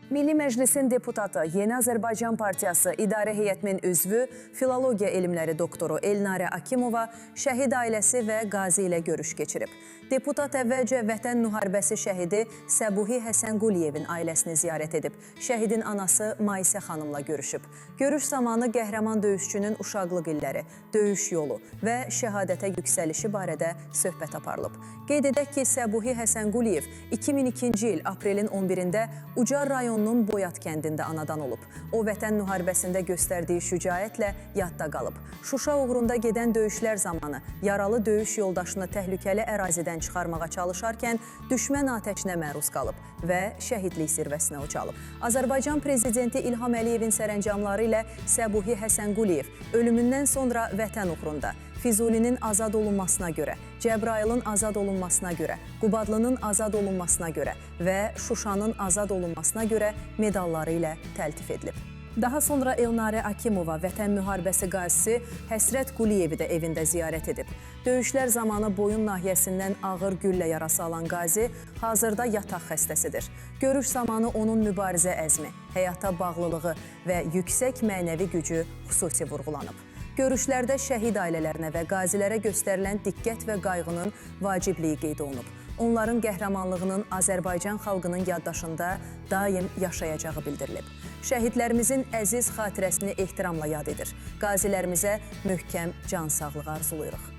Milli Məclisin deputatı, Yeni Azərbaycan Partiyası İdarə Heyətinin üzvü, filologiya elmləri doktoru Elnarə Akimova şəhid ailəsi və qazi ilə görüş keçirib. Deputat əvvəlcə Vətən müharibəsi şəhidi Səbuhi Həsənquliyevin ailəsini ziyarət edib. Şəhidin anası Maisə xanımla görüşüb. Görüş zamanı qəhrəman döyüşçünün uşaqlıq illəri, döyüş yolu və şəhadətə yüksəlişi barədə söhbət aparılıb. Qeyd edək ki, Səbuhi Həsənquliyev 2002-ci il aprelin 11-də Ucar rayonunun Boyat kəndində anadan olub. O, Vətən müharibəsində göstərdiyi şücaətlə yadda qalıb. Şuşa uğrunda gedən döyüşlər zamanı yaralı döyüş yoldaşını təhlükəli ərazidən çıxarmağa çalışarkən düşmən atəşinə məruz qalıb və şəhidlik zirvəsinə ucalıb. Azərbaycan Prezidenti İlham Əliyevin sərəncamları ilə Səbuhi Həsənquliyev ölümündən sonra Vətən uğrunda Füzulinin azad olunmasına görə, Cəbrayılın azad olunmasına görə, Qubadlının azad olunmasına görə və Şuşanın azad olunmasına görə medalları ilə təltif edilib. Daha sonra Elnarə Akimova Vətən müharibəsi qazisi Həsrət Quliyevi də evində ziyarət edib. Döyüşlər zamanı boyun nahiyəsindən ağır güllə yarası alan qazi hazırda yataq xəstəsidir. Görüş zamanı onun mübarizə əzmi, həyata bağlılığı və yüksək mənəvi gücü xüsusi vurğulanıb. Görüşlərdə şəhid ailələrinə və qazilərə göstərilən diqqət və qayğının vacibliyi qeyd olunub. Onların qəhrəmanlığının Azərbaycan xalqının yaddaşında daim yaşayacağı bildirilib. Şəhidlərimizin əziz xatirəsini ehtiramla yad edir. Qazilərimizə möhkəm can sağlığı arzulayırıq.